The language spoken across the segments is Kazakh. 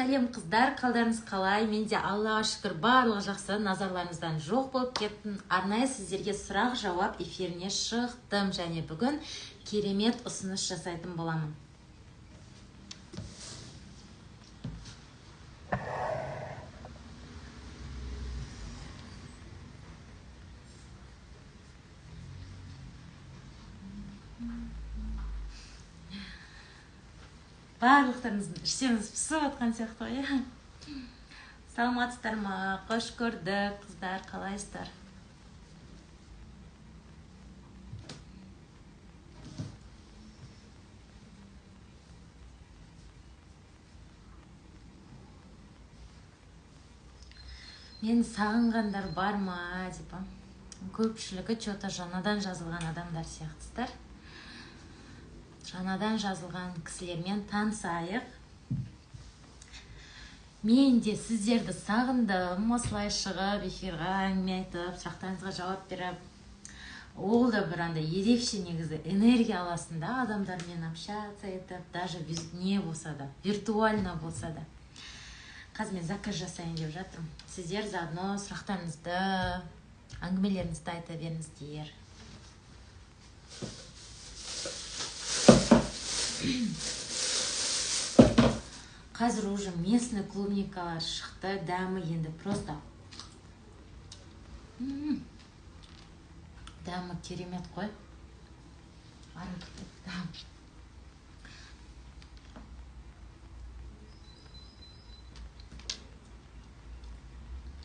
Сәлем қыздар, қалдарыңыз қалай? Менде Аллаға шүкір барлығы жақсы, назарларыңыздан жоқ болып кеттім. Арнайы сіздерге сұрақ жауап эфиріне шықтым және бүгін керемет ұсыныс жасайтын боламын. Барлықтарыңыздың іштеріңіз пісіп отқан сияқты ғой, иә? Саламатсыздар ма? Қош көрдік, қыздар, қалайсыздар? Мені сағынғандар бар ма, деп. Көпшілігі что-то жаңадан жазылған адамдар сияқтысыздар. Жаңадан жазылған кісілермен танысайық. Мен де сіздерді сағындым, осылай шығып, эфирға әңгіме айтып, сұрақтарыңызға жауап беріп. Ол да бір андай ерекше негізі энергия аласында, адамдармен общаться етіп, даже не болса да, виртуально болса да. Қазір мен заказ жасайын деп жатырмын. Сіздер заодно сұрақтарыңызды, әңгімелеріңізді айта беріңіздер. Қазір уже местный клубникалар шықты, дәмі енді просто. Дәмі керемет қой.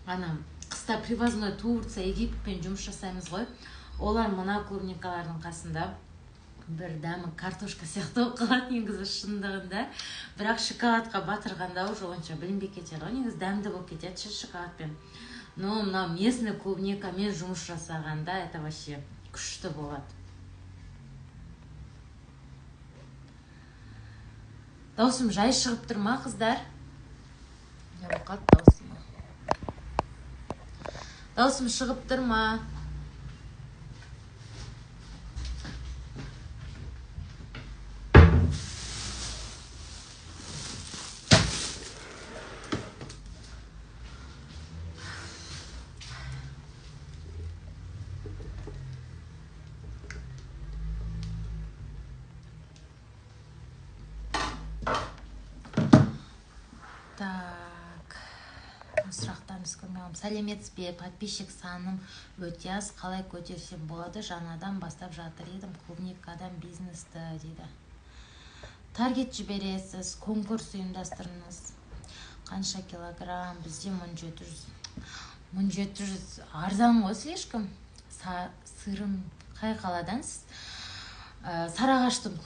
Ана қыста привозной Турция, Египетпен жұмыс жасаймыз ғой. Олар мына клубникалардың қасында бір дәмі картошка сияқты болып қалады негізі шындығында. Бірақ шоколадқа батырғанда уже онша білінбей кетеді ғой, негізі дәмді болып кетеді шоколадпен. Но мына местный клубникамен жұмыс жасағанда это вообще күшті болады. Даусым жай шығып тұр ма, қыздар? Даусым шығып тұр ма? Сәлеметсіз бе, подписчик саным өте аз, қалай көтерсем болады, жаңадан бастап жатыр едім, клубникадан бизнесті дейді. Таргет жібересіз, конкурс ұйымдастырыңыз. Қанша килограмм? Бізде 1700. 1700 арзан ғой слишком. Сырым қай қаладансыз? Сарыағаштан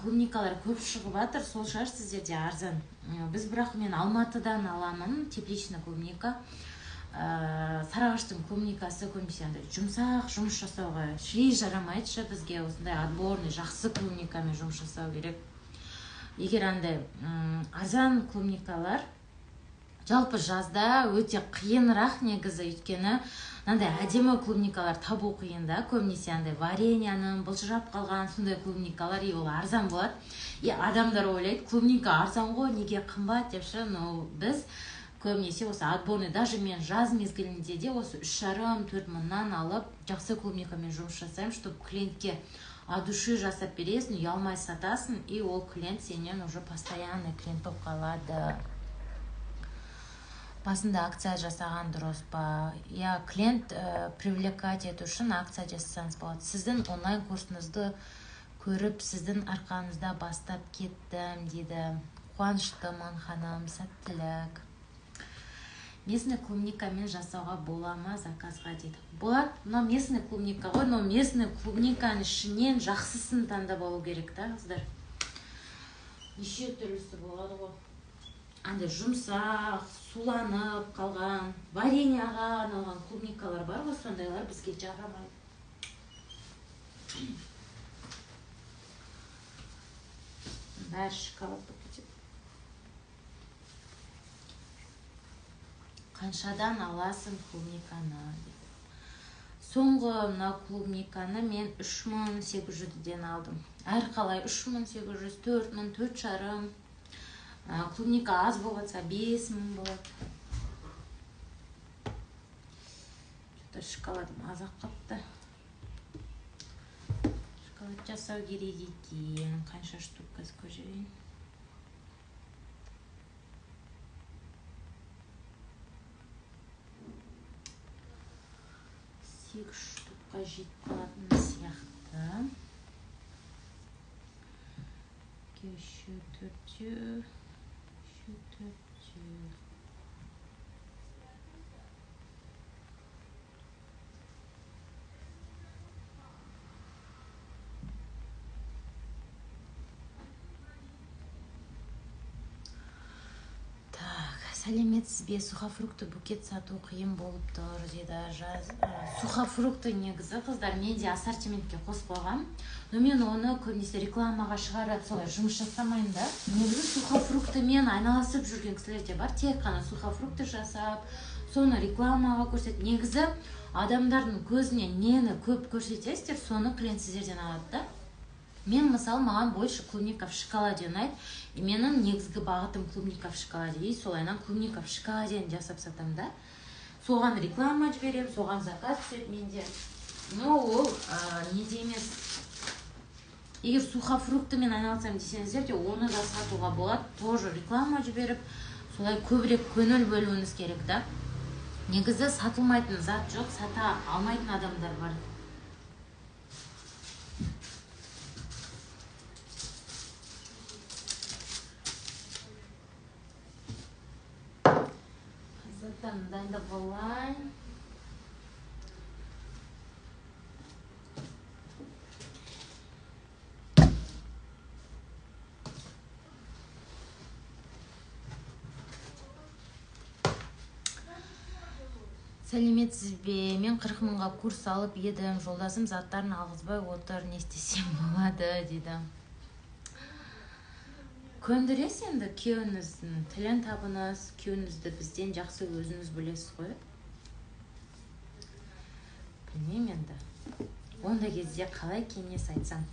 клубникалар көп шығып жатыр, сол шығар сіздерде арзан. Біз бірақ мен Алматыдан аламын, тепличный клубника. Сарыағаштың клубникасы көбінесе жұмсақ жұмыс жасауға ши жарамайды, бізге осындай отборный жақсы клубникамен жұмыс жасау керек. Егер андай арзан клубникалар жалпы жазда өте қиынырақ негізі, өйткені андай әдемі клубникалар табу қиын да, көбінесе андай вареньяның былжырап қалған сондай клубникалар, ол арзан болады. Адамдар ойлайды, клубника арзан ғой, неге қымбат депші, но біз көбінесе осы отборный, даже мен жаз мезгілінде де осы 3,5-4 мыңнан алып жақсы клубникамен жұмыс жасаймын, чтобы клиентке от души жасап бересің, ұялмай сатасың, и ол клиент сенен уже постоянный клиент болып қалады. Басында акция жасаған дұрыс па? Клиент привлекать ету үшін акция жасасаңыз болады. Сіздің онлайн курсыңызды көріп, сіздің арқаңызда бастап кеттім, дейді. Қуаныштымын, ханым, сәттілік. Местный клубникамен жасауға бола ма заказға, дейді. Болады, но местный клубника ғой, но местный клубниканың ішінен жақсысын таңдап алу керек та, қыздар. Неше түрлісі болады ғой. Андай жұмсақ, суланып қалған, вареньяға арналған клубникалар бар ғой, сондайлар бізге жарамайды. Бәрі шоколад болып кетеді. Қаншадан аласың клубниканы? Соңғы мына клубниканы мен 3800-ден алдым. Әр қалай 3800, 4000, 4,5. Клубника аз болып жатса 5000 болады. Что-то шоколадым азақ қапты. Шоколад жасау керек екен. Қанша штука көрейін. 8 штука жетіп қалатын сияқты. Еще 4. Сәлеметсіз бе, сухофрукты букет сату қиын болып тұр деді. Сухофрукты негізі қыздар менде ассортиментке қосып қойғам. Но мен оны көбінесе рекламаға шығарып солай жұмыс жасамайын да. Негізі сухофруктымен айналысып жүрген кісілер де бар. Тек қана сухофрукты жасап, соны рекламаға көрсетіп. Негізі адамдардың көзіне нені көп көрсетесіздер, соны клиент сіздерден алады да. Мен мысалы маған больше клубника в шоколаде ұнайды. И менің негізгі бағытым клубника в шоколаде. И солайынан клубника в шоколаден жасап сатам да. Соған реклама жіберем, соған заказ түседі менде. Но ол неде емес. Егер сухофруктымен айналысам десеңіздер де оны да сатуға болады. Тоже реклама жіберіп, солай көбірек көңіл бөлуіңіз керек да. Негізі сатылмайтын зат жоқ, сата алмайтын адамдар бар. Дайындап болайын. Сәлеметсіз бе? Мен 40 мыңға курс алып едім. Жолдасым заттарын алғызбай отыр. Не істесем болады дейді. Көндірес енді күйеуіңіздің тілін табыңыз, күйеуіңізді бізден жақсы өзіңіз білесіз ғой. Білмеймін енді. Онда кезде қалай кеңес айтсам.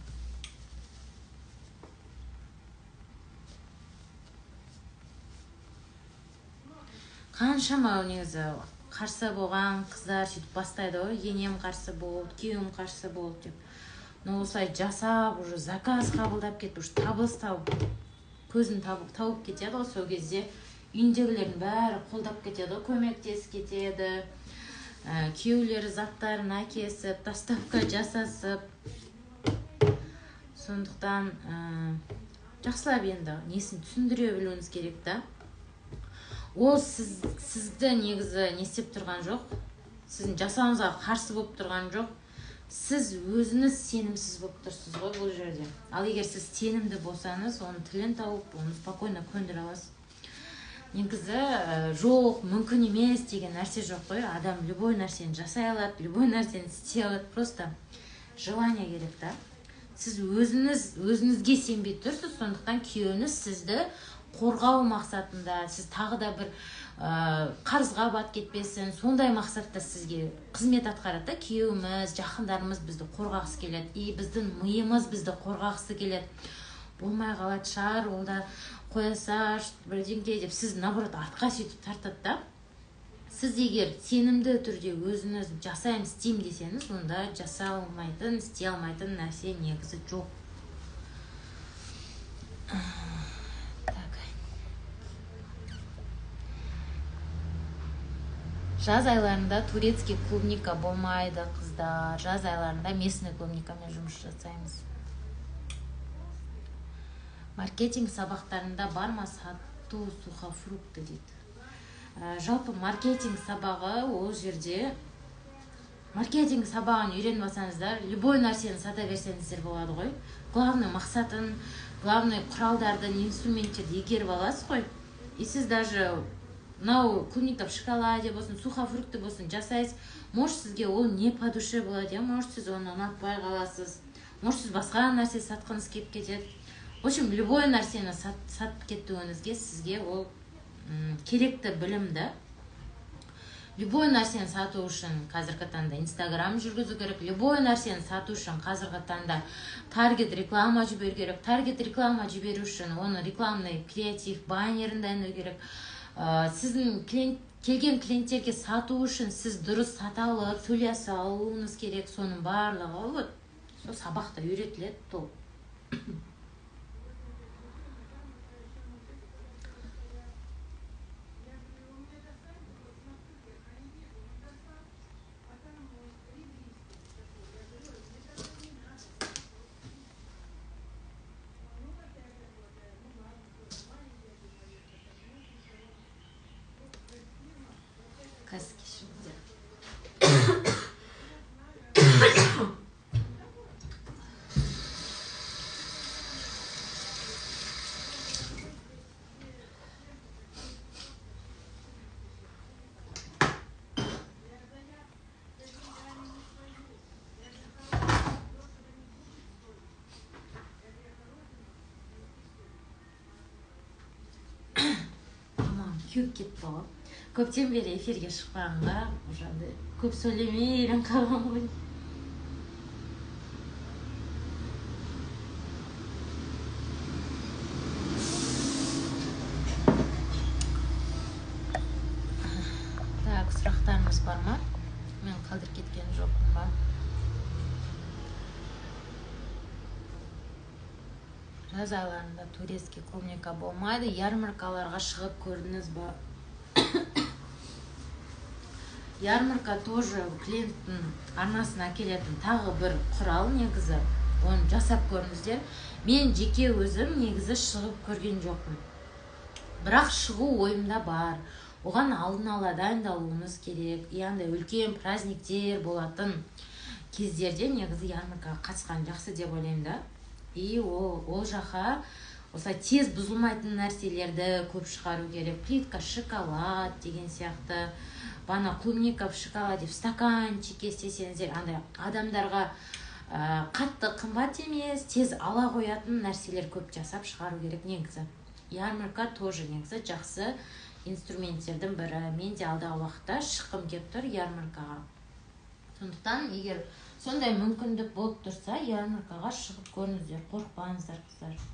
Қаншама негізі қарсы болған қыздар сөйтіп бастайды ғой. Енем қарсы болды, күйеуім қарсы болды деп. Но осылай жасап, уже заказ қабылдап кетті, уже табыс тауып. Көзін тауып кетеді ғой, сол кезде үйіндегілердің бәрі қолдап кетеді, көмектесіп кетеді. Күйеулері заттарын әкесіп, доставка жасасып. Сондықтан жақсылап енді несін түсіндіре білуіңіз керек та. Ол сізді негізі не істеп тұрған жоқ, сіздің жасауыңызға қарсы болып тұрған жоқ. Сіз өзіңіз сенімсіз болып тұрсыз ғой бұл жерде. Ал егер сіз сенімді болсаңыз, оның тілін тауып, оны спокойно көндіре аласыз. Негізі жоқ, мүмкін емес деген нәрсе жоқ қой. Адам любой нәрсені жасай алады, любой нәрсені істей алады. Просто желание керек та. Сіз өзіңізге сенбей тұрсыз, сондықтан күйеуіңіз сізді қорғау мақсатында, сіз тағы да бір қарызға бат кетпесін, сондай мақсатта сізге қызмет атқарады. Күйеуіміз, жақындарымыз бізді қорғағысы келеді. И біздің миымыз бізді қорғағысы келеді. Болмай қалады шығар, ол да қоя саш, бірдеңке деп сіз наоборот артқа сөйтіп тартады да. Сіз егер сенімді түрде өзіңіз жасайын, істеймін десеңіз, онда жасай алмайтын, істей алмайтын нәрсе негізі жоқ. Жаз айларында турецкий клубника болмайды, қыздар. Жаз айларында местный клубникамен жұмыс жасаймыз. Маркетинг сабақтарында бар ма сату сухофрукты дейді. Жалпы маркетинг сабағы ол жерде маркетинг сабағын үйреніп алсаңыздар, любой нәрсені сата берсеңіздер болады ғой. Главный мақсатын, главный құралдарды, инструменттерді игеріп аласыз ғой. И сіз даже мынау клубника в шоколаде болсын, сухофрукты болсын жасайсыз. Может сізге ол не по душе болады, может сіз оны ұнатпай қаласыз. Может сіз басқа нәрсе сатқыңыз келіп кетеді. В общем, любой нәрсені сатып кетуіңізге сізге ол керекті білімді. любой нәрсені сату үшін қазіргі таңда Инстаграм жүргізу керек, любой нәрсені сату үшін қазіргі таңда таргет реклама жіберу керек. Таргет реклама жіберу үшін оны рекламный креатив баннерін дайындау керек. Сіздің келген клиенттерге сату үшін сіз дұрыс сата алып, сөйлесе алуыңыз керек. Соның барлығы вот сол сабақта үйретіледі толық. Күйіп кетті ғой. Көптен бері эфирге шықпағанға уже көп сөйлемей үйреніп қалған ғой. Так, сұрақтарыңыз бар ма? Мен қалдырып кеткен жоқпын ба? Жаз айларында турецкий клубника болмайды. Ярмаркаларға шығып көрдіңіз ба? Ярмарка тоже клиенттің арнасына келетін тағы бір құрал негізі. Оны жасап көріңіздер. Мен жеке өзім негізі шығып көрген жоқпын. Бірақ шығу ойымда бар. Оған алдын ала дайындалуыңыз керек. Яғни үлкен праздниктер болатын кездерде негізі ярмаркаға қатысқан жақсы деп ойлаймын да. И ол жаққа осылай тез бұзылмайтын нәрселерді көп шығару керек. Плитка шоколад деген сияқты. Бана клубника в шоколаде в стаканчике істесеңіздер, андай адамдарға қатты қымбат емес, тез ала қоятын нәрселер көп жасап шығару керек негізі. Ярмарка тоже негізі жақсы инструменттердің бірі. Мен де алдағы уақытта шыққым келіп тұр ярмаркаға. Сондықтан, егер сондай мүмкіндік болып тұрса, ярмаркаға шығып көріңіздер, қорықпаңыздар қыздар.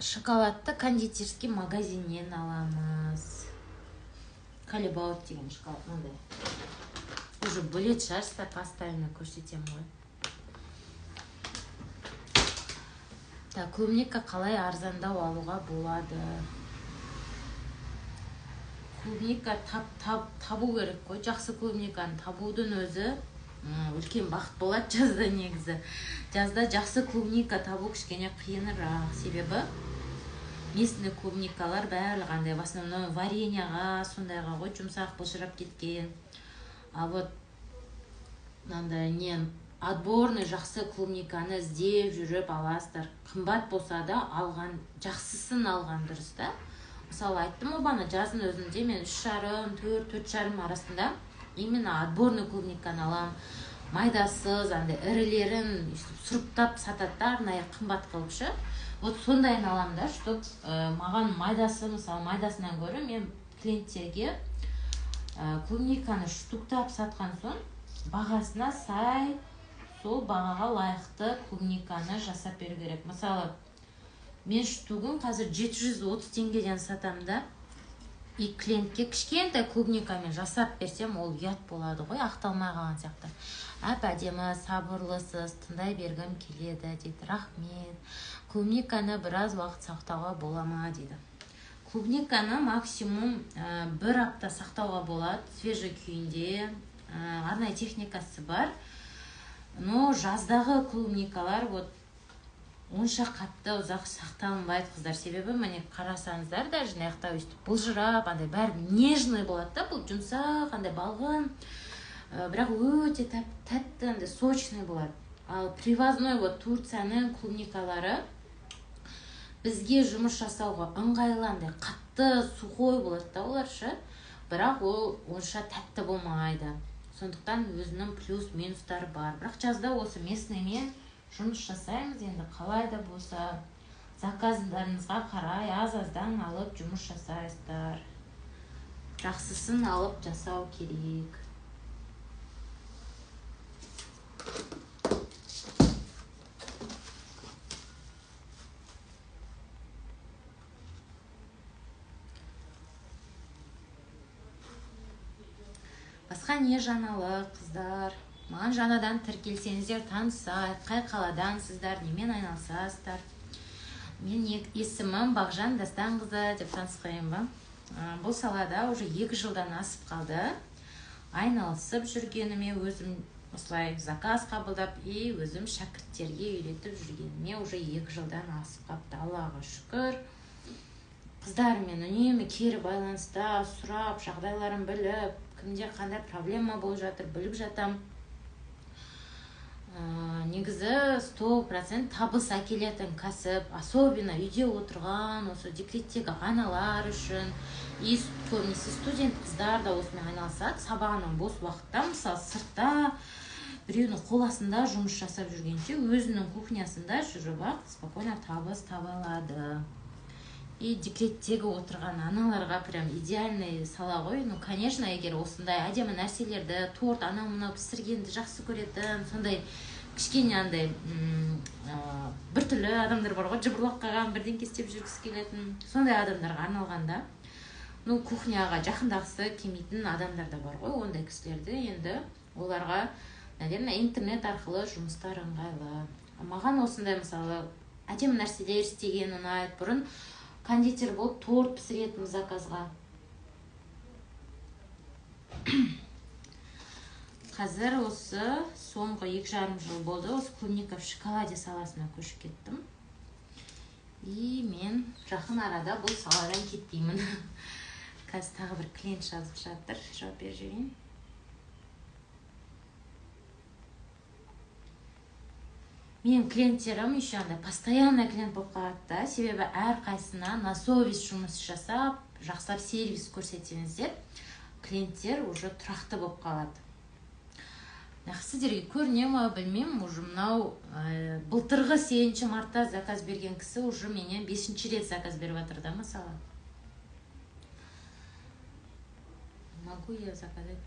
Шоколадты кондитерский магазиннен аламыз. Калибаут деген шоколад мындай. Уже білет шығарсыздар, поставлено көрсетемін ғой. Так, клубника қалай арзандау алуға болады? Клубника табу керек қой. Жақсы клубниканы табудың өзі үлкен бақыт болады жазда негізі. Жазда жақсы клубника табу кішкене қиынырақ. Себебі местный клубникалар бәрі қандай, в основном вареньяға, сондайға ғой, жұмсақ бұлшырап кеткен. А вот мынандай отборный жақсы клубниканы іздеп жүріп аласыздар. Қымбат болса да алған, жақсысын алған дұрыс та. Мысалы айттым ғой бана жаздың өзінде мен 3,5-4,5 арасында именно отборный клубниканы алам. Майдасыз, андай ірілерін сұрыптап сататта, арнайы қымбат қылып ше. Вот сондайын алам да, чтоб маған майдасы, мысалы майдасынан көрі мен клиенттерге клубниканы штуктап сатқан соң бағасына сай сол бағаға лайықты клубниканы жасап беру керек. Мысалы мен штугын қазір 730 теңгеден сатам да, и клиентке кішкентай клубникамен жасап берсем, ол ұят болады ғой, ақталмай қалған сияқты. Әп-әдемі, сабырлысыз, тыңдай бергім келеді дейді. Рахмет. Клубниканы біраз уақыт сақтауға бола ма дейді. Клубниканы максимум бір апта сақтауға болады, свежий күйінде, арнайы техникасы бар. Но жаздағы клубникалар онша қатты ұзақ сақталынбайды қыздар. Себебі міне қарасаңыздар, даже мынаяқта өйстіп бұлжырап, андай бәрі нежный болады да, бұл жұмсақ, андай балғын, бірақ өте тәтті, андай сочный болады. Ал привозной Турцияның клубникалары бізге жұмыс жасауға ыңғайлы, андай қатты сухой болады да олар ше, бірақ ол онша тәтті болмайды. Сондықтан өзінің плюс минустары бар. Бірақ жазда осы местныймен жұмыс жасаймыз. Енді қалай да болса заказдарыңызға қарай аз-аздан алып жұмыс жасайсыздар. Жақсысын алып жасау керек. Басқа не жаңалық, қыздар? Маған жаңадан тіркелсеңіздер, танысайық, қай қаладансыздар, немен айналысасыздар? Мен есімім Бағжан Дастанқызы деп танысқайым ба? Бұл салада уже 2 жылдан асып қалды. Айналысып жүргеніме, өзім осылай заказ қабылдап, өзім шәкірттерге үйретіп жүргеніме уже 2 жылдан асып қапты. Аллаға шүкір. Қыздармен үнемі кері байланыста сұрап, жағдайларын біліп, кімде қандай проблема болып жатыр, біліп жатам. Негізі 100% табыс әкелетін кәсіп, особенно үйде отырған, осы декреттегі аналар үшін, көбінесе студент қыздар да осымен айналысады. Сабағының бос уақытта, мысалы сыртта біреудің қол астында жұмыс жасап жүргенше, өзінің кухнясында жүріп спокойно табыс таба алады. Декреттегі отырған аналарға прям идеальный сала ғой. Конечно, егер осындай әдемі нәрселерді, торт, анау-мынау пісіргенді жақсы көретін, сондай кішкене андай біртүрлі адамдар бар ғой, жыбырлап қалған, бірден істеп жүргісі келетін, сондай адамдарға арналғанда, кухняға жақындағысы келмейтін адамдар да бар ғой. Ондай кісілерді енді оларға, наверное, интернет арқылы жұмыстар ыңғайлы. Маған осындай мысалы әдемі нәрселер істеген ұнайды. Бұрын кондитер болып торт пісіретін заказға. Қазір осы соңғы 2,5 жыл болды, осы клубника в шоколаде саласына көшіп кеттім. Мен жақын арада бұл саладан кетпеймін. Қазір тағы бір клиент жазып жатыр, жауап беріп жіберейін. Менің клиенттерім еще постоянный клиент болып қалады. Себебі әрқайсына на совесть жұмыс жасап, жақсылап сервис көрсетсеңіздер, клиенттер уже тұрақты болып қалады. Сіздерге көріне ме, білмеймін, уже мынау былтырғы 7 мартта заказ берген кісі уже менен 5-ші рет заказ беріп жатыр да, мысалы. Могу я заказать?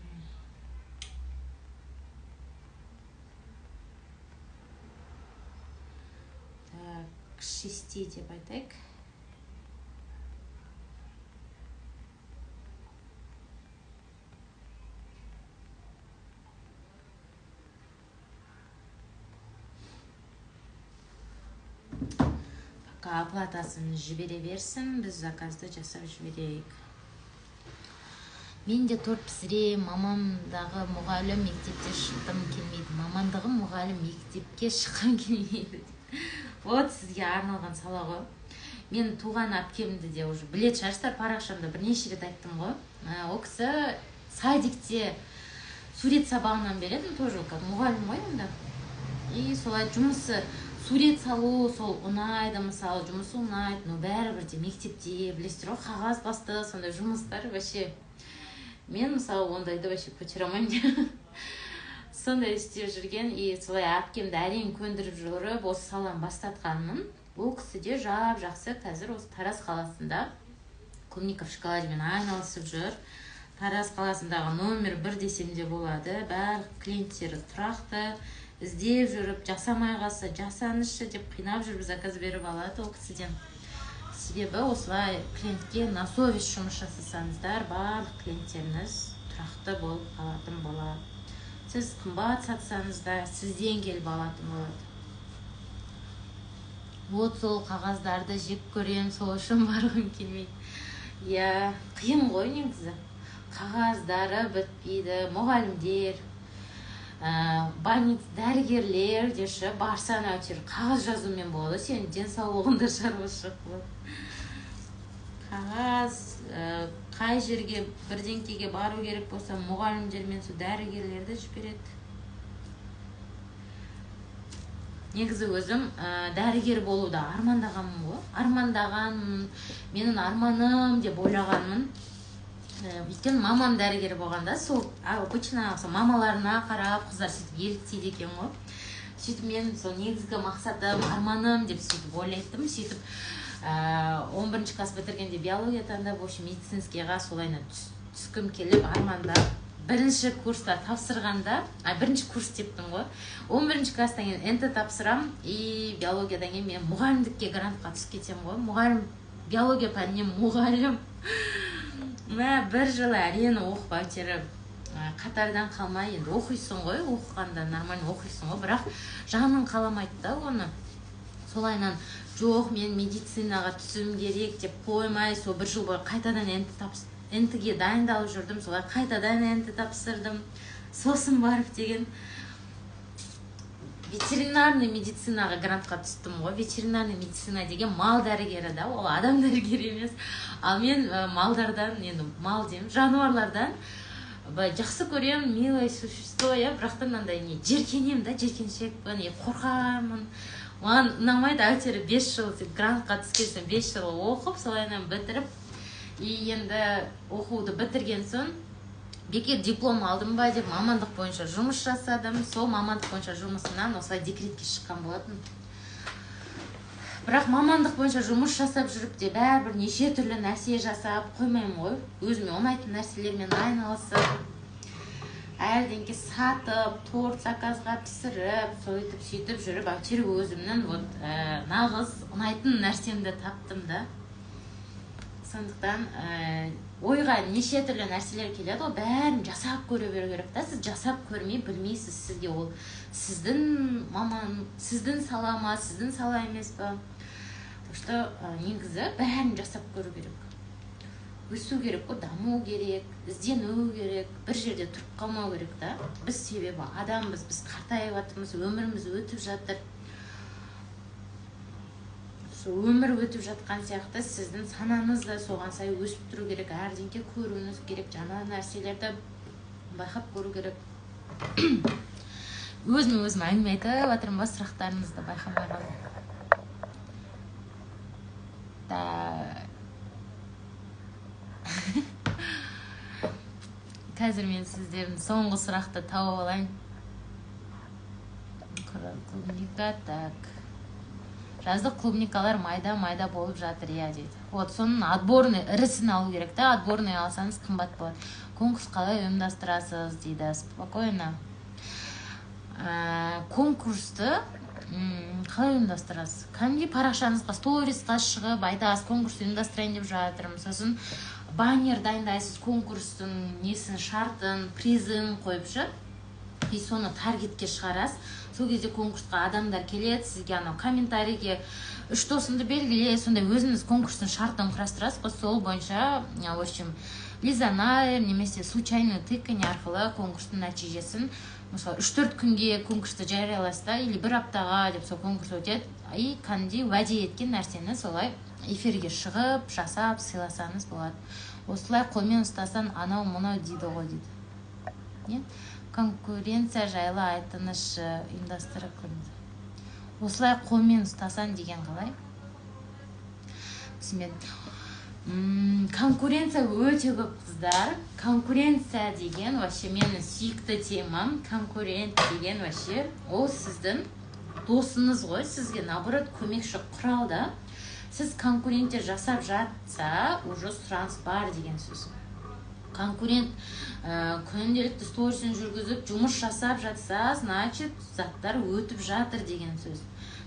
Так, 6 деп айтайық. Пока оплатасын жібере берсін, біз заказды жасап жіберейік. Мен де торт пісірем, мамамдағы мұғалім, мектепте шыққым келмейді. Мамандығым мұғалім, мектепке шыққым келмейді. Вот сізге арналған сала ғой. Мен туған әпкемді де уже білет шығарсыздар, парақшамда бірнеше рет айттым ғой. Ол кісі садикте сурет сабағынан беретін, тоже как мұғалім ғой онда. Солай жұмысы сурет салу, сол ұнайды, мысалы жұмысы ұнайды, но бәрібір де мектепте, білесіздер ғой, қағаз басты, сондай жұмыстар вообще. Мен мысалы ондайды вообще көтере алмаймын. Сондай істеп жүрген, солай әпкемді әрең көндіріп жүріп, осы саланы бастатқанмын. Ол кісі де жақсы қазір осы Тараз қаласында клубника в шоколадемен айналысып жүр. Тараз қаласындағы номер 1 десем де болады. Бәр клиенттері тұрақты, іздеп жүріп, жасамай қалса, жасанышы деп қинап жүріп заказ беріп алады ол кісіден. Себебі осылай клиентке на совесть жұмыс жасасаңыздар, барлық клиенттеріңіз тұрақты болып қалатын болады. Сіз қымбат сатсаңыз да, сізден келіп алатын болады. Вот сол қағаздарды жеп көрем, сол үшін барғым келмейді. Қиын ғой негізі. Қағаздары бітпейді, мұғалімдер, больниц, дәрігерлер деші барсан әйтеуір қағаз жазумен болады, сенің денсаулығында шаруашылық болады. Қағаз, қай жерге бірдеңкеге бару керек болса, мұғалімдер мен дәрігерлерді жібереді. Негізі өзім дәрігер болуды армандағанмын ғой. Армандағанмын, менің арманым деп ойлағанмын. Өйткені мамам дәрігер болғанда, сол обычно мамаларына қарап, қыздар сөйтіп еліктейді екен ғой. сөйтіп мен сол негізгі мақсатым арманым деп сөйтіп ойлайттым. Сөйтіп 11 класс бітіргенде биология таңдап, в общем медицинскийға солайына түскім келіп армандап бірінші курста тапсырғанда, бірінші курс дептім ғой, 11 класстан кейін НТ тапсырам, и биологиядан кейін мен мұғалімдікке грантқа түсіп кетем ғой. Мұғалім, биология пәнінен мұғалім. Бір жыл әрине оқып әйтеуір қатардан қалмай, енді оқисың ғой, оқығанда нормально оқисың ғой, бірақ жағынан қаламайды да оны. Солайынан жоқ, мен медицинаға түсуім керек деп қоймай, сол бір жыл бойы қайтадан НТ-ге дайындалып жүрдім, солай қайтадан НТ тапсырдым. Сосын барып деген ветеринарный медицинаға грантқа түстім ғой. Ветеринарный медицина деген мал дәрігері да, ол адам дәрігері емес. Ал мен малдардан, енді мал деймін, жануарлардан жақсы көрем, милое существо, бірақтан андай жеркенем да, жеркеншек, қорқамын. Маған ұнамайды, әйтеуір 5 жыл грантқа түскенсен 5 жыл оқып, солайынан бітіріп, и енді оқуды бітірген соң бекер диплом алдым ба деп мамандық бойынша жұмыс жасадым. Сол мамандық бойынша жұмысынан осылай декретке шыққан болатын. Бірақ мамандық бойынша жұмыс жасап жүріп те бәрібір неше түрлі нәрсе жасап қоймаймын ғой. Өзіме ұнайтын нәрселермен айналысып, әрденке сатып, торт заказға пісіріп, сөйтіп жүріп, әйтеуір өзімнің нағыз ұнайтын нәрсемді таптым да. Сондықтан ойға неше түрлі нәрселер келеді, ол бәрін жасап көре беру керек та. Сіз жасап көрмей білмейсіз, сізге ол сіздің маман, сіздің сала ма, сіздің сала емес па. Что негізі бәрін жасап көру керек. Өсу керек, даму керек, іздену керек, бір жерде тұрып қалмау керек та. Біз себебі адамбыз, біз қартайып жатырмыз, өміріміз өтіп жатыр. Өмір өтіп жатқан сияқты сіздің санаңыз да соған сай өсіп тұру керек, әрденке көруіңіз керек, жаңа нәрселерді байқап көру керек. Өзім әңгіме айтып жатырмын ба, сұрақтарыңызды байқамай қалдым. Қазір мен сіздердің соңғы сұрақты тауып алайын. Клубника, так. Жаздық клубникалар майда болып жатыр, дейді. Вот, соның отборный ірісін алу керек та, отборный алсаңыз қымбат болады. Конкурс қалай ұйымдастырасыз, дейді. Спокойно. Конкурсты қалай ұйымдастырасыз? Кәдімгі парақшаңызға, сторисқа шығып, айтасыз, конкурс ұйымдастырайын деп жатырмын. Сосын баннер дайындайсыз, конкурстың несін, шартын, призын қойып жүр. И соны таргетке шығарасыз. Сол кезде конкурсқа адамдар келеді, сізге комментарийге 3 досыңды белгіле, сондай өзіңіз конкурстың шартын құрастырасыз, сол бойынша, в общем, лизанайр немесе случайный тыканье арқылы конкурстың нәтижесін, мысалы 3-4 күнге конкурсты жарияласызда, или 1 аптаға деп сол конкурс өтеді, и кәдімгідей уәде еткен нәрсені солай эфирге шығып, жасап, сыйласаңыз болады. Осылай қолмен ұстасаң, анау мынау дейді ғой, дейді. Конкуренция жайлы айтыңызшы, ұйымдастырып көріңіз. Осылай қолмен ұстасан деген қалай? Конкуренция өте көп, қыздар. Конкуренция деген вообще менің сүйікті темам. Конкурент деген вообще ол сіздің досыңыз ғой, сізге наоборот көмекші құрал да. Сіз конкуренттер жасап жатса, уже сұраныс бар деген сөз. Конкурент күнделікті сторисін жүргізіп, жұмыс жасап жатса, значит, заттар өтіп жатыр деген сөз.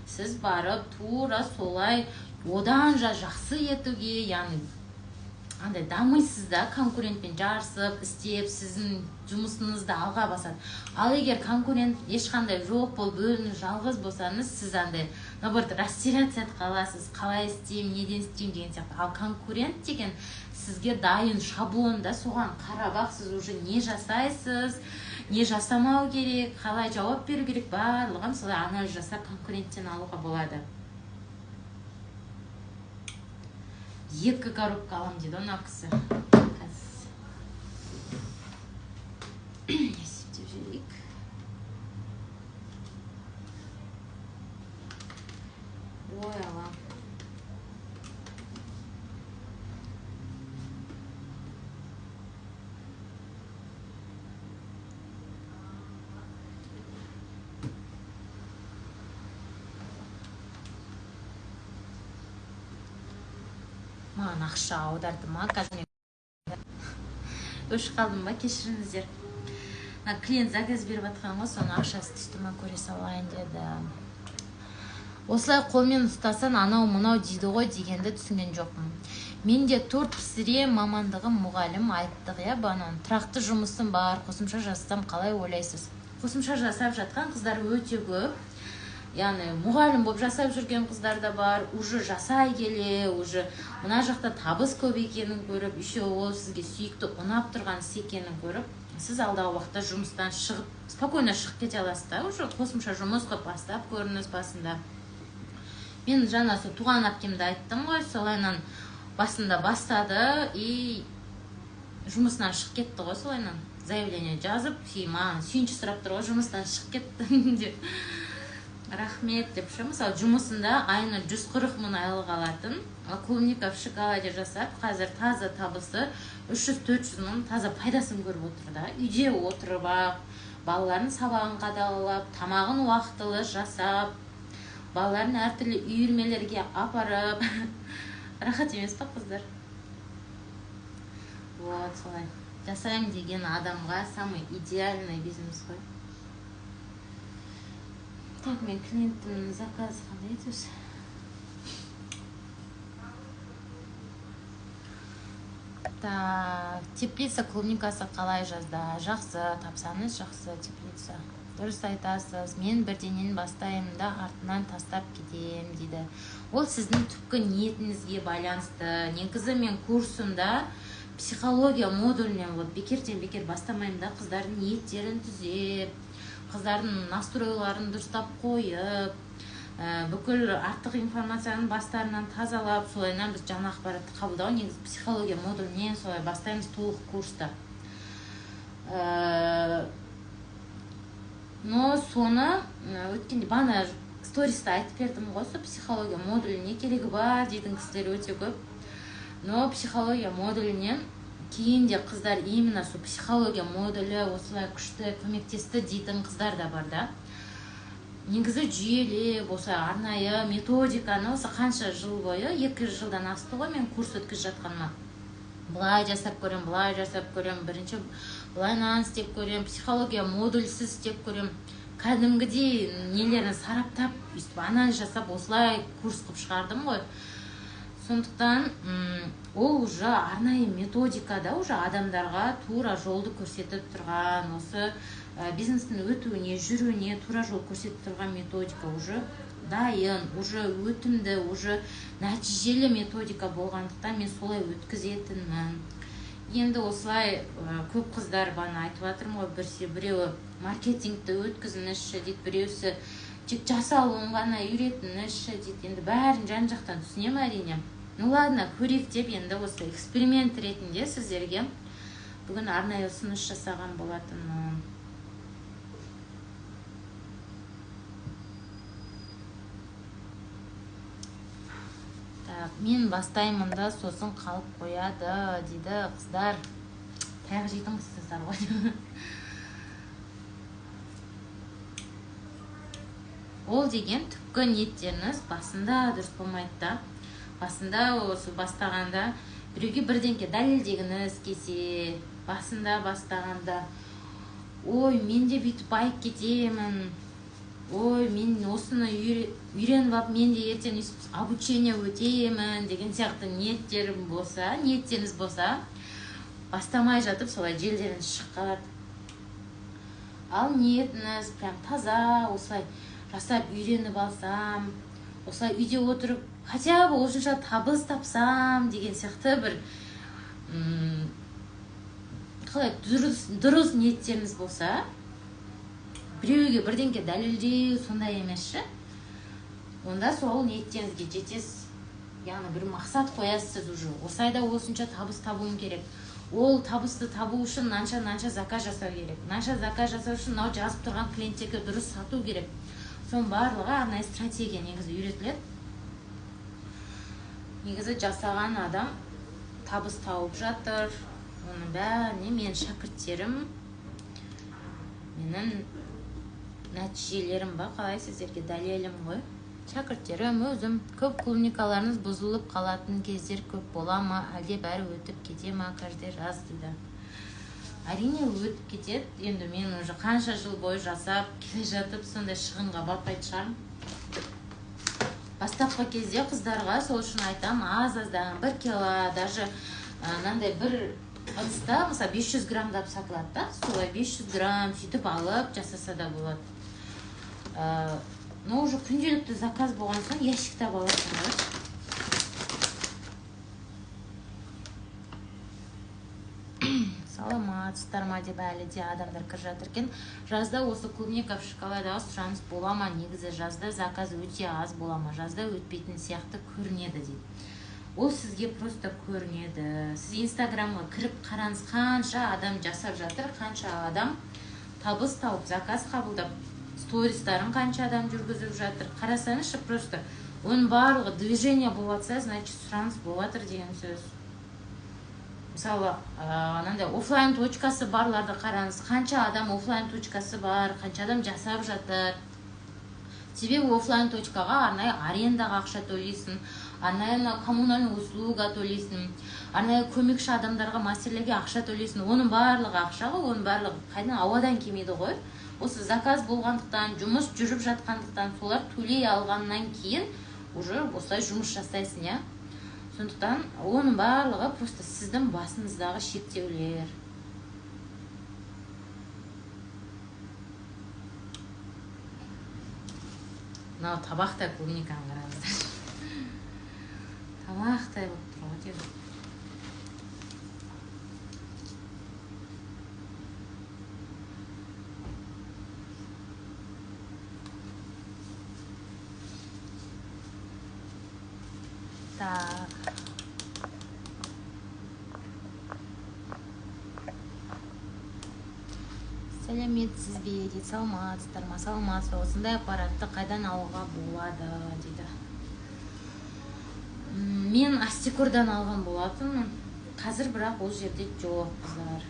Сіз барып, тура солай одан жақсы етуге, яғни андай дамайсыз да, конкурентпен жарысып, істеп, сіздің жұмысыңызды алға басады. Ал егер конкурент ешқандай жоқ болып, өзіңіз жалғыз болсаңыз, сіз андай, наоборот, растеряцияда қаласыз, қалай істеймін, неден істеймін деген сияқты. Ал конкурент деген сізге дайын шаблонда, соған қарап, сіз уже не жасайсыз, не жасамау керек, қалай жауап беру керек, барлығын солай анализ жасап конкуренттен алуға болады. 2 коробка алам дейді оны кісі. Есептеп жүрейік. Ой, алам. маған ақша аударды ма, қазір өшіп қалдым ба, кешіріңіздер. Клиент заказ беріп жатқан ғой, соның ақшасы түсті ма көре салайын деді. Осылай қолмен ұстасан анау мынау дейді ғой дегенді түсінген жоқпын. Мен де торт пісірем, мамандығым мұғалім, айттық я банан. Тұрақты жұмысым бар, қосымша жасасам қалай ойлайсыз? Қосымша жасап жатқан қыздар өте көп. Яғни мұғалім болып жасап жүрген қыздар да бар, уже жасай келе, уже мына жақта табыс көп екенін көріп, еще ол сізге сүйікті ұнап тұрған іс екенін көріп, сіз алдағы уақытта жұмыстан шығып, спокойно шығып кете аласыз да, уже қосымша жұмыс қылып бастап көріңіз басында. Мен жаңа сол туған әпкемді айттым ғой, солайынан басында бастады и жұмысынан шығып кетті ғой, солайынан заявление жазып, маған сүйінші сұрап тұр ғой, жұмыстан шығып кеттім деп. Рахмет деп ше, мысалы жұмысында айына 140 мың айлық алатын, клубника в шоколаде жасап, қазір таза табысы 300-400 мың таза пайдасын көріп отыр да. Үйде отырып, балаларын сабағын қадағалап, тамағын уақытылы жасап, балаларын әртүрлі үйірмелерге апарып, рахат емес па қыздар? Вот, солай. Жасайым деген адамға самый идеальный бизнес қой. Так, мен клиенттің заказы қандай етеміз? Так, теплица клубникасы қалай жазды? Жақсы, тапсаңыз жақсы теплица. Дұрыс айтасыз, мен бірденен бастаймын да артынан тастап кетем дейді. Ол сіздің түпкі ниетіңізге байланысты. Негізі мен курсымда психология модулінен бекерден бекер бастамаймын да, қыздардың ниеттерін түзеп, қыздардың настройларын дұрыстап қойып, бүкіл артық информацияның бастарынан тазалап, солайынан біз жаңа ақпаратты қабылдау, негізі психология модулінен солай бастаймыз толық курста. Но соны өткенде бана сториста айтып бердім ғой, психология модуліне керегі бар дейтін кісілер өте көп. Но психология модулінен кейін де қыздар именно сол психология модулі осылай күшті көмектесті дейтін қыздар да бар да. Негізі жүйелеп, осы арнайы методиканы осы қанша жыл бойы, 2 жылдан асты ғой мен курс өткізіп жатқаныма. Бұлай жасап көрем, бұлай жасап көрем, бірінші бұлайнан істеп көрем, психология модульсіз істеп көрем. Кәдімгідей нелерін сараптап, анализ жасап, осылай курс қып шығардым ғой. Сондықтан ол уже арнайы методикада уже адамдарға тура жолды көрсетіп тұрған, осы бизнестің өтуіне, жүруіне тура жол көрсетіп тұрған методика уже дайын, уже өтімді, уже нәтижелі методика болғандықтан мен солай өткізетінмін. Енді осылай көп қыздар бана айтып жатырмын ғой, біреуі маркетингті өткізіңізші дейді, біреусі тек жасалуын ғана үйретіңізші дейді. Енді бәрін жан-жақтан түсінем әрине. Ну ладно, көрейік деп енді осы эксперимент ретінде сіздерге бүгін арнайы ұсыныс жасаған болатынмын. Так, мен бастаймын да сосын қалып қояды дейді қыздар. Таяқ жейтін қыздар ғой. Ол деген түпкі ниеттеріңіз басында дұрыс болмайды да. Басында осы бастағанда біреуге бірдеңке дәлелдегіңіз келсе, басында бастағанда, ой, мен де бүйтіп байып кетемін, ой, мен осыны үйреніп алып, мен де ертең обучение өтемін деген сияқты ниеттеріңіз болса, бастамай жатып солай желдеріңіз шыққалады. Ал ниетіңіз прям таза, осылай жасап үйреніп алсам, осылай үйде отырып, хотя бы осынша табыс тапсам деген сияқты бір қалай дұрыс ниеттеріңіз болса, біреуге бірдеңке дәлелдеу сондай емесші, онда сол ниеттеріңізге жетесіз. Яғни бір мақсат қоясыз уже. Осайда осынша табыс табуым керек. Ол табысты табу үшін мынанша заказ жасау керек. Мынанша заказ жасау үшін мынау жазып тұрған клиенттерге дұрыс сату керек. Соның барлығы арнайы стратегия негізі үйретіледі. Негізі жасаған адам табыс тауып жатыр. Оның бәріне мен шәкірттерім, менің нәтижелерім ба, қалай сіздерге дәлелім ғой. шәкірттерім, өзім, көп клубникаларыңыз бұзылып қалатын кездер көп бола ма, әлде бәрі өтіп кете ма, каждый раз дейді. Әрине өтіп кетеді. Енді мен уже қанша жыл бойы жасап келе жатып сондай шығынға батпайтын шығармын. Бастапқы кезде қыздарға сол үшін айтам, аз-аздан 1 кило, даже мынандай бір ыдыста, мысалы 500 граммдап сатылады да, солай 500 грамм сөйтіп алып жасаса да болады. Но уже күнделікті заказ болған соң ящиктап аласыңдар. Саламатсыздар ма деп әлі де адамдар кіріп жатыр екен. Жазда осы клубника в шоколадға сұраныс бола ма? Негізі жазда заказ өте аз бола ма? Жазда өтпейтін сияқты көрінеді дейді. Ол сізге просто көрінеді. Сіз инстаграмға кіріп қараңыз, қанша адам жасап жатыр, қанша адам табыс тауып, заказ қабылдап, стористарын қанша адам жүргізіп жатыр. Қарасаңызшы, просто оның барлығы движение болатса, значит сұраныс болатыр деген сөз. Мысалы, офлайн точкасы барларды қараңыз, қанша адам офлайн точкасы бар, қанша адам жасап жатыр. Себебі офлайн точкаға арнайы арендаға ақша төлейсің, арнайы коммунальный услуга төлейсің, арнайы көмекші адамдарға, мастерлерге ақша төлейсің. Оның барлығы ақшаға, оның барлығы қайдан ауадан келмейді ғой. Осы заказ болғандықтан, жұмыс жүріп жатқандықтан, солар төлей алғаннан кейін уже осылай жұмыс жасайсың, я. Сондықтан оның барлығы просто сіздің басыңыздағы шектеулер. Мынау табақтай клубниканы қараңыздар. Табақтай болып тұр ғой деп. Так. Сәлеметсіз бе дейді, саламатсыздар ма? Саламатсыз, осындай аппаратты қайдан алуға болады дейді. Мен Астикордан алған болатынмын. Қазір бірақ ол жерде жоқ, қыздар.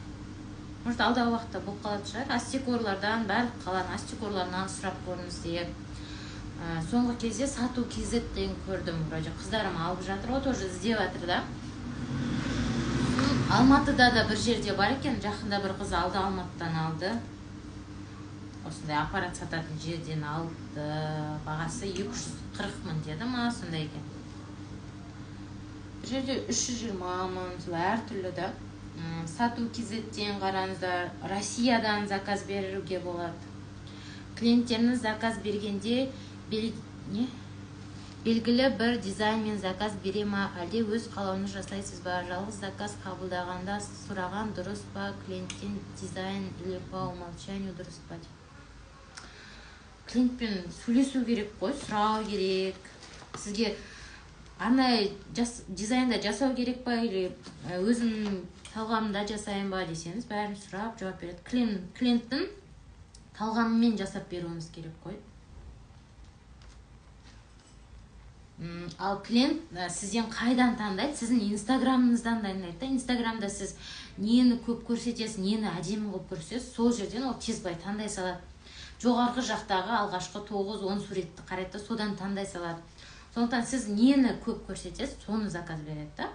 Может, алдағы уақытта болып қалатын шығар. Астикорлардан, барлық қаланың астикорларынан сұрап көріңіз деп. Соңғы кезде сату KZ деген көрдім. Қыздарым алып жатыр, о тоже іздеп жатыр да. Алматыда да бір жерде бар екен, жақында бір қыз алды, Алматыдан алды. Осындай аппарат сататын жерден алды. Бағасы 240 мың деді ма, сондай екен. Бір жерде 320 мың, солай әртүрлі да. Сату KZ-тен қараңыздар, Россиядан заказ беруге болады. Клиенттеріңіз заказ бергенде белгілі бір дизайнмен заказ бере ма, әлде өз қалауыңыз жасайсыз ба? Жалғыз заказ қабылдағанда сұраған дұрыс па? Клиенттен дизайн или по умолчанию дұрыс па? Клиентпен сөйлесу керек қой, сұрау керек. Сізге арнайы дизайнда жасау керек па, или өзім талғамында жасайын ба десеңіз, бәрін сұрап жауап береді. Клиенттің талғамымен жасап беруіңіз керек қой. Ал клиент сізден қайдан таңдайды? Сіздің инстаграмыңыздан таңдайды. Инстаграмда сіз нені көп көрсетесіз, нені әдемі қылып көрсетесіз, сол жерден ол тез бай таңдай салады. Жоғарғы жақтағы алғашқы 9-10 суретті қарайды, содан таңдай салады. Сондықтан сіз нені көп көрсетесіз, соны заказ береді да.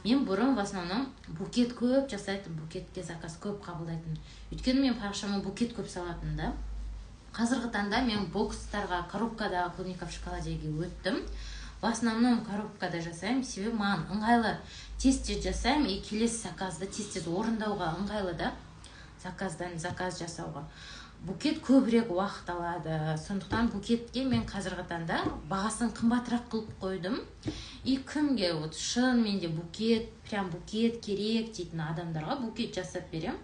Мен бұрын в основном букет көп жасайтын, букетке заказ көп қабылдайтын. Өйткені мен парақшама букет көп салатын да. Қазіргі таңда мен бокстарға, коробкадағы клубника в шоколадеге өттім. В основном коробкада жасаймын, себебі маған ыңғайлы. Тез-тез жасаймын, и келесі заказды тез-тез орындауға ыңғайлы да. Заказдан заказ жасауға. Букет көбірек уақыт алады. Сондықтан букетке мен қазіргі таңда бағасын қымбатырақ қылып қойдым. И кімге шын менде букет, прям букет керек дейтін адамдарға букет жасап берем.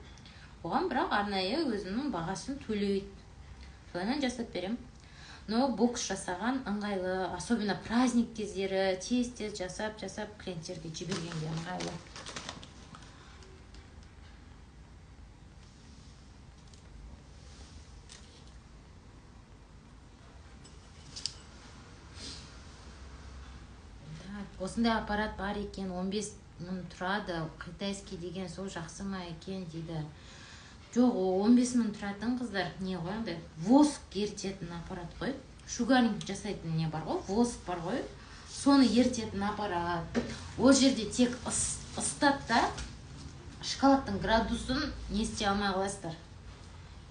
Оған бірақ арнайы өзінің бағасын төлейді. Солайынан жасап берем. Но бокс жасаған ыңғайлы, особенно праздник кездері тез-тез жасап клиенттерге жібергенге ыңғайлы. Осындай аппарат бар екен, 15 мың тұрады, қытайский деген сол жақсы ма екен дейді. Жоқ, 15 мың тұратын қыздар, не ғой, воск ерітетін аппарат қой. шугаринг жасайтын не бар ғой, воск бар ғой, соны ертетін аппарат. Ол жерде тек ыстат да, шоколадтың градусын не істей алмай қаласыздар.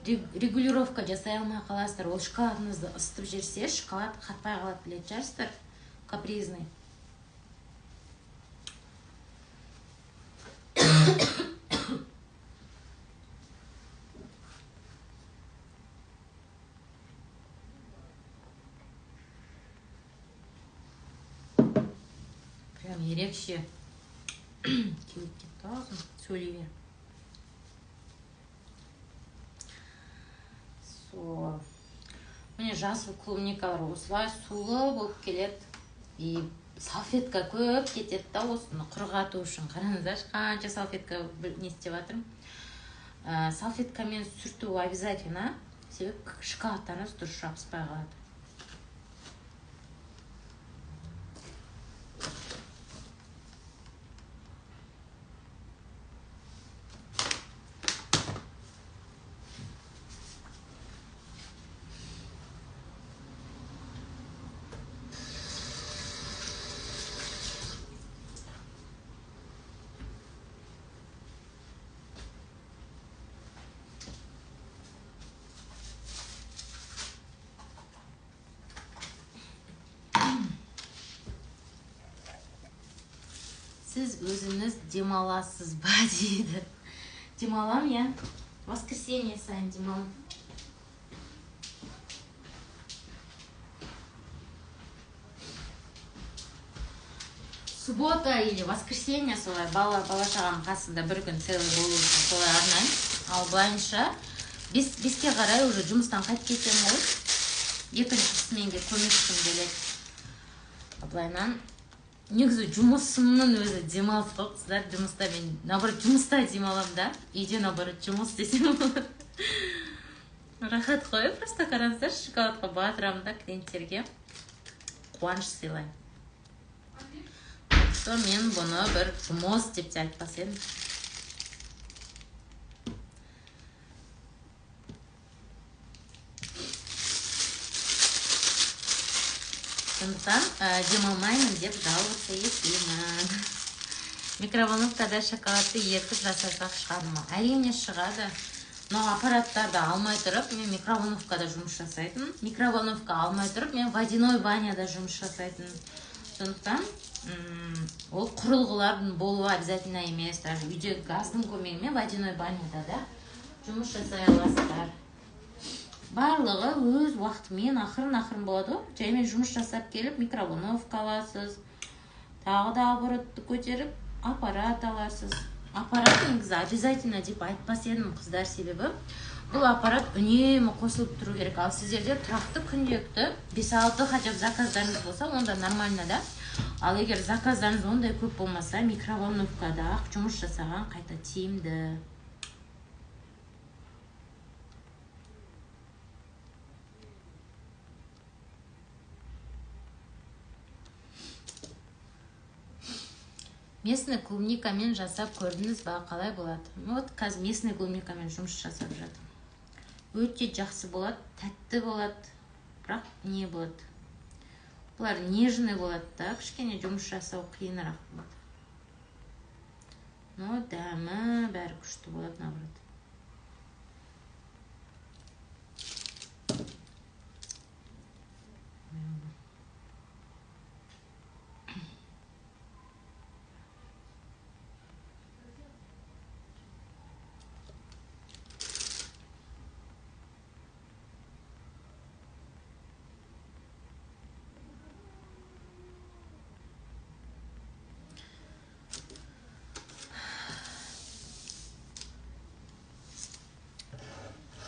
Регулировка жасай алмай қаласыздар. Ол шоколадыңызды ысытып жерсе, шоколад қатпай қалады, білетін шығарсыздар. Капризный. Прям ерекше. Кеуіп кетті аузым, сөйлей бер. Міне жасыл клубникалар осылай сулы болып келеді. И салфетка көп кетеді да, осыны құрғату үшін. Қараңыздар, қанша салфетка не істеп жатырмын. Салфеткамен сүрту обязательно, себебі шоколадтарыңыз дұрыс жабыспай қалады. Сіз өзіңіз демаласыз ба дейді. Демалам, я. Воскресенье сайын демалам. Суббота или воскресенье солай бала-шағаның қасында бір күн целый болу үшін солай арнайым. Ал былайынша беске қарай уже жұмыстан қайтып кетемін ғой. Екінші сменге көмекшім келеді. Былайынан негізі жұмысымның өзі демалыс қой, қыздар. Жұмыста мен наоборот жұмыста демалам да, үйде наоборот жұмыс десем болады. Рахат қой, просто қараңыздар, шоколадқа батырамын да клиенттерге. Қуаныш сыйлаймын. Мен бұны бір жұмыс деп те айтпас едім. Сондықтан демалмаймын деп жалғысы етемін. Микроволновкада шоколадты ертіп жасасақ шығады ма? Әрине шығады. Но аппараттарды алмай тұрып, мен микроволновкада жұмыс жасайтын. Микроволновка алмай тұрып, мен водяной баняда жұмыс жасайтын. Сондықтан ол құрылғылардың болуы обязательно емес. Даже үйде газдың көмегімен водяной баняда да жұмыс жасай аласыздар. Барлығы өз уақытымен ақырын болады. Жаймен жұмыс жасап келіп, микроволновка аласыз. Тағы да оборотты көтеріп, аппарат аласыз. Аппарат негізі обязательно деп айтпас едім, қыздар, себебі бұл аппарат үнемі қосылып тұру керек. Ал сіздерде тұрақты күнделікті 5-6 хотя бы заказдарыңыз болса, онда нормально да. Ал егер заказдарыңыз ондай көп болмаса, микроволновкада жұмыс жасаған қайта тиімді. Местный клубникамен жасап көрдіңіз ба, қалай болады? Вот қазір местный клубникамен жұмыс жасап жатырмын. Өте жақсы болады, тәтті болады, бірақ не болады? Бұлар нежный болады да, кішкене жұмыс жасау қиынырақ болады. Но дәмі бәрі күшті болады, наоборот.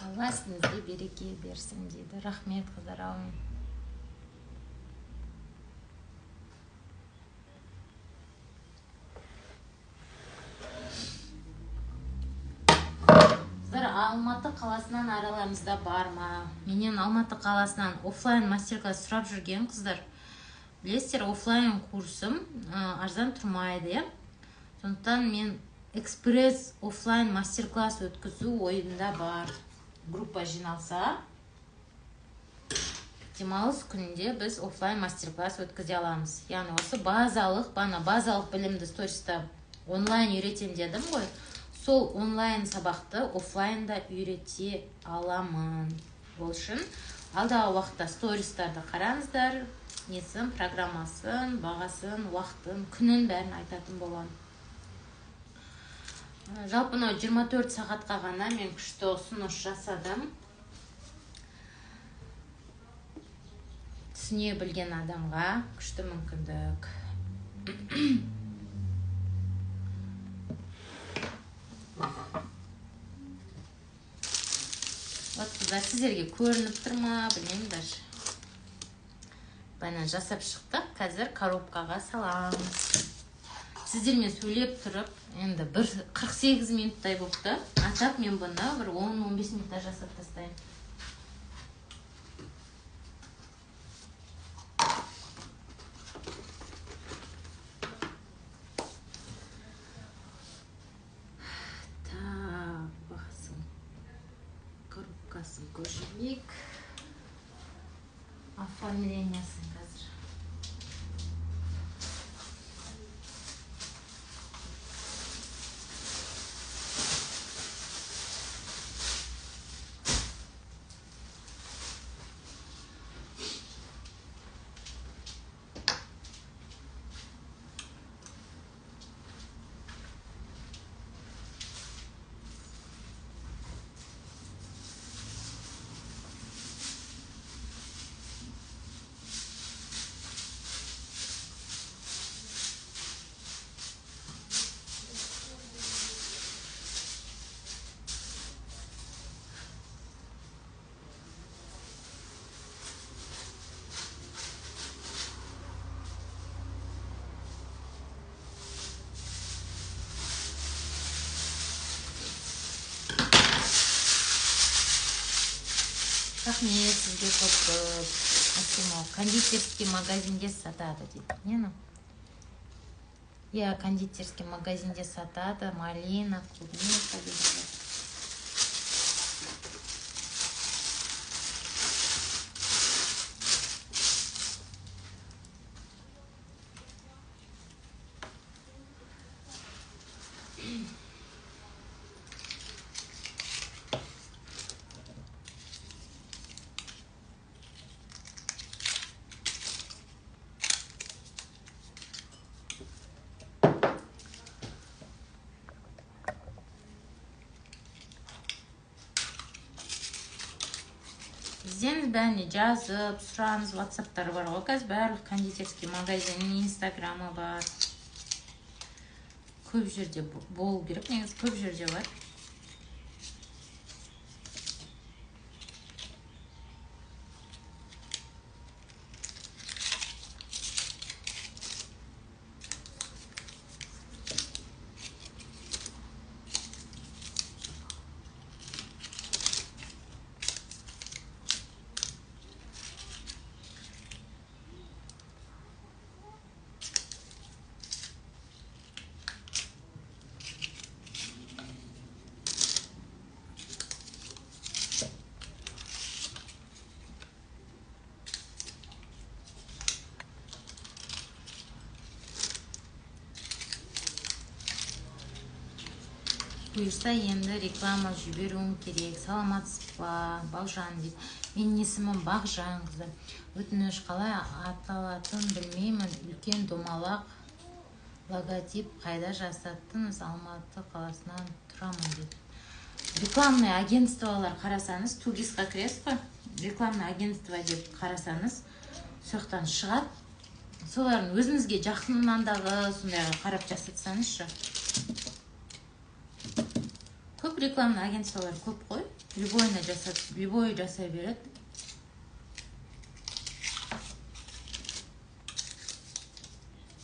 Алла сізге береке берсін дейді. Рахмет, қыздар, аумин. Қыздар, Алматы қаласынан араларыңызда бар ма? Менен Алматы қаласынан офлайн мастер-класс сұрап жүрген қыздар. Білесіздер, офлайн курсым арзан тұрмайды. Сондықтан мен экспресс офлайн мастер-класс өткізу ойында бар. Группа жиналса, демалыс күнінде біз офлайн мастер-класс өткізе аламыз. Яғни осы базалық білімді сториста онлайн үйретем дедім ғой. Сол онлайн сабақты офлайнда үйрете аламын. Ол үшін алдағы уақытта стористарды қараңыздар. Несін, программасын, бағасын, уақытын, күнін бәрін айтатын боламын. Жалпы 24 сағатқа ғана мен күшті ұсыныс жасадым. Түсіне білген адамға күшті мүмкіндік. Вот қыздар, сіздерге көрініп тұр ма, білмеймін даже. Бәйнен жасап шықтық, қазір коробкаға саламыз. Сіздермен сөйлеп тұрып, енді 48 минуттай болыпты. Атап мен бұны бір 10-15 минутта жасап тастайын. Так, бағасын, коробкасын көшірмек. Оформлениясын қазір. Рахмет, сізге көп кондитерский магазинге сатады дейді. Нені? Я кондитерский магазинде сатады, малина, клубника дейді. Сіздеріңіз бәріне жазып, сұраныз, WhatsApp-тары бар ғой. Қазір барлық кондитерский магазиннің инстаграмы бар. Көп жерде болу керек, негізі көп жерде бар. Бұйырса енді реклама жіберуім керек. Саламатсыз ба, Бағжан дейді. Менің есімім Бағжан қызы. Өтініш қалай аталатын білмеймін. Үлкен домалақ логотип қайда жасаттыңыз? Алматы қаласынан тұрамын дейді. Рекламный агентстволар қарасаңыз, тугисқа кіресіз ғой. Рекламный агентство деп қарасаңыз, соқтан шығады. Солардың өзіңізге жақынынандағы сондайға қарап жасатсаңызшы. Көп рекламный агентстволар көп қой. Любой жасай береді.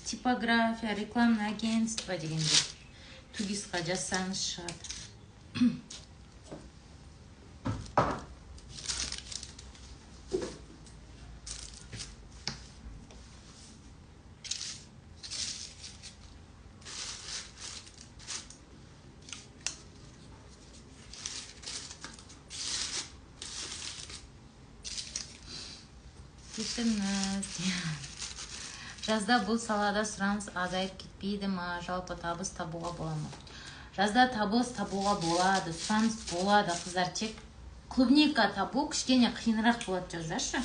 Типография, рекламный агентство дегенде тугисқа жазсаңыз шығады. кеттіңіз. Жазда бұл салада сұраныс азайып кетпейді ма? Жалпы табыс табуға бола ма? Жазда табыс табуға болады, сұраныс болады, қыздар. Тек клубника табу кішкене қиынырақ болады жаздашы.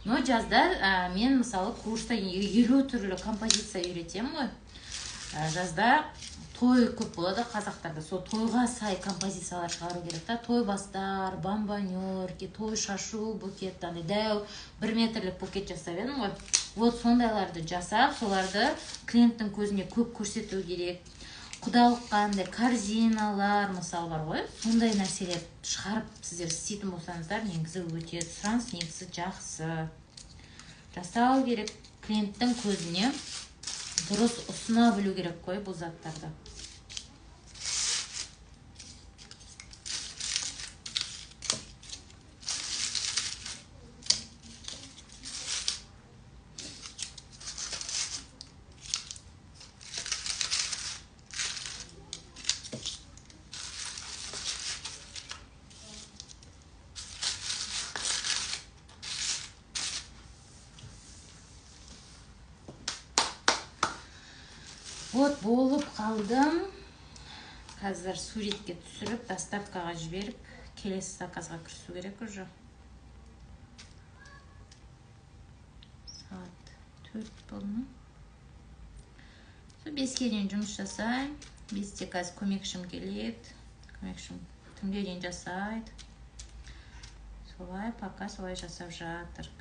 Но жазда мен мысалы курста 50 түрлі композиция үйретемін ғой. Жазда той көп болады қазақтарда. Сол тойға сай композициялар шығару керек та. Той бастар, бомбонерки, той шашу, букет, дәу 1 метрлік букет жасап едім ғой. Вот сондайларды жасап, соларды клиенттің көзіне көп көрсету керек. Құдалыққа андай корзиналар мысалы бар ғой. Сондай нәрселер шығарып сіздер істейтін болсаңыздар, негізі өте сұраныс, негізі жақсы. Жасау керек, клиенттің көзіне дұрыс ұсына білу керек қой бұл заттарды. Вот болып қалдым. Қазір суретке түсіріп, доставкаға жіберіп, келесі заказға кірісу керек уже. Сағат 4 болды. 5-ке дейін жұмыс жасаймын. 5-те қазір көмекшім келеді. Көмекшім түнге дейін жасайды. Солай, пока солай жасап жатыр.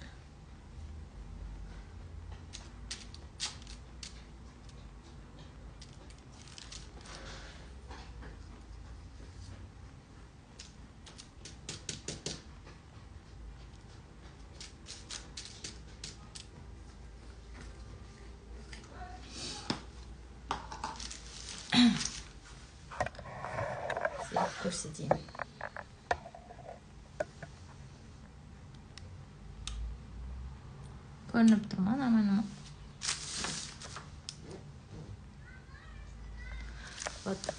Көрсетейін. Көрініп тұр ма, нормально ма? Вот,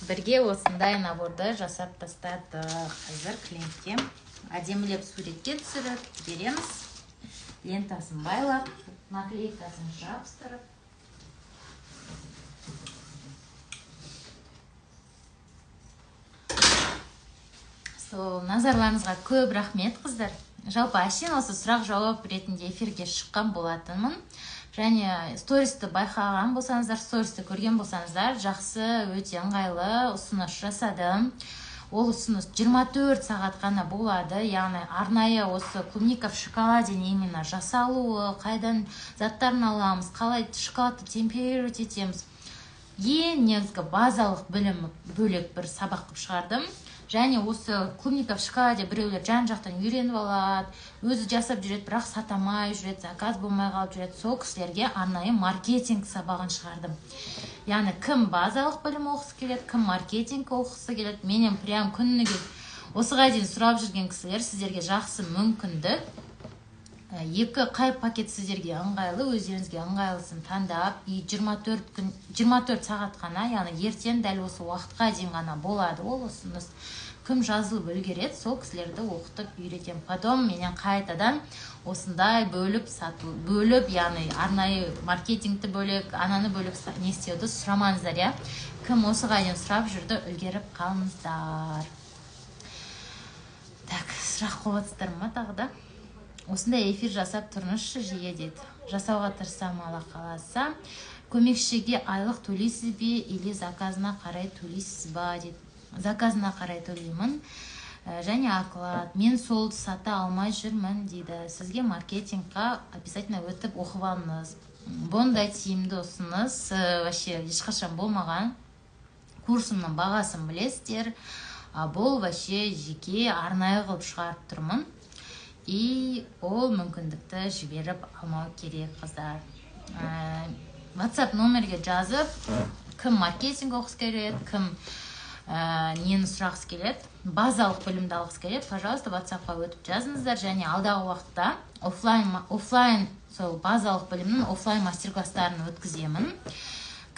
бірге осындай наборды жасап тастады. Қазір клиентке әдемілеп суретке түсіріп береміз. Лентасын байлап, наклейкасын жабыстырып. Назарларыңызға көп рахмет, қыздар. Жалпы әшейін осы сұрақ жауап ретінде эфирге шыққан болатынмын. Және стористі байқаған болсаңыздар, стористі көрген болсаңыздар, жақсы, өте ыңғайлы ұсыныс жасадым. Ол ұсыныс 24 сағат қана болады. Яғни арнайы осы клубника в шоколаде именно жасалуы, қайдан заттарын аламыз, қалай шоколадты темперировать етеміз. Ең негізгі базалық білім бөлек бір сабақ қып шығардым. Және осы клубника в шоколаде біреулер жан-жақтан үйреніп алады, өзі жасап жүреді, бірақ сатамай жүреді, заказ болмай қалып жүреді. Сол кісілерге арнайы маркетинг сабағын шығардым. Яғни кім базалық білім оқысы келеді, кім маркетинг оқысы келеді, менен прям күніге осыға дейін сұрап жүрген кісілер, сіздерге жақсы мүмкіндік. Екі қай пакет сіздерге ыңғайлы, өздеріңізге ыңғайлысын таңдап, 24 сағат қана, яғни ертең дәл осы уақытқа дейін ғана болады ол ұсыныс. Кім жазылып үлгереді, сол кісілерді оқытып үйретем. Потом менен қайтадан осындай бөліп, яғни арнайы маркетингті бөлек, ананы бөліп не істеуді сұрамаңыздар, я. Кім осыға дейін сұрап жүрді, үлгеріп қалыңыздар. Так, сұрақ қойсыздар ма тағы да? Осындай эфир жасап тұрыңызшы жиі дейді. Жасауға тырысам, Алла қаласа. Көмекшіге айлық төлейсіз бе, или заказына қарай төлейсіз ба дейді. Заказына қарай төлеймін. Және оклад. Мен сол сата алмай жүрмін дейді. Сізге маркетингқа обязательно өтіп оқып алыңыз. Бұндай тиімді ұсыныс вообще ешқашан болмаған. Курсымның бағасын білесіздер. Бұл вообще жеке арнайы қылып шығарып тұрмын. И ол мүмкіндікті жіберіп алмау керек, қыздар. WhatsApp номерге жазып, кім маркетинг оқыс келеді, кім нені сұрағысы келеді, базалық білімді алғысы келеді, пожалуйста, WhatsApp-қа өтіп жазыңыздар. Және алдағы уақытта офлайн сол базалық білімнің офлайн мастер-класстарын өткіземін.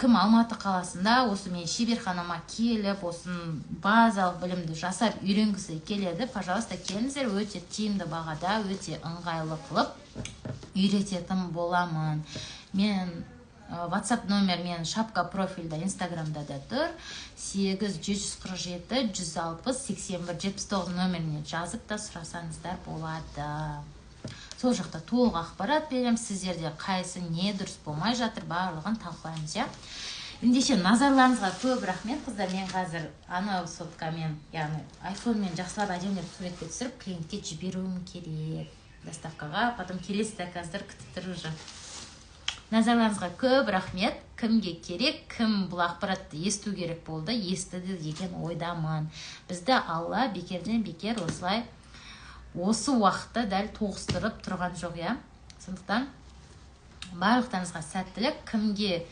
кім Алматы қаласында осы мен шеберханама келіп, осын базалық білімді жасап үйренгісі келеді, пожалуйста, келіңіздер, өте тиімді бағада, өте ыңғайлы қылып үйрететін боламын. Мен WhatsApp номер мен шапка профильда Инстаграмда да тұр. 8-147-160-81-79 номеріне жазып та сұрасаңыздар болады. Сол жақта толық ақпарат берем, сіздерде қайсы не дұрыс болмай жатыр, барлығын талқылаймыз, я. Ендеше назарларыңызға көп рахмет, қыздар. Мен қазір анау соткамен, яғни айфонмен жақсылап әдемілеп суретке түсіріп, клиентке жіберуім керек доставкаға, потом келесі заказдар күтіп тұр уже. Назарларыңызға көп рахмет. Кімге керек, кім бұл ақпаратты есту керек болды, естіді деген ойдамын. Бізді Алла бекерден бекер осылай осы уақытта дәл тоғыстырып тұрған жоқ, я. Сондықтан барлықтарыңызға сәттілік. Кімге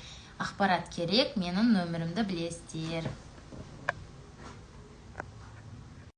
ақпарат керек, менің нөмірімді білесіздер.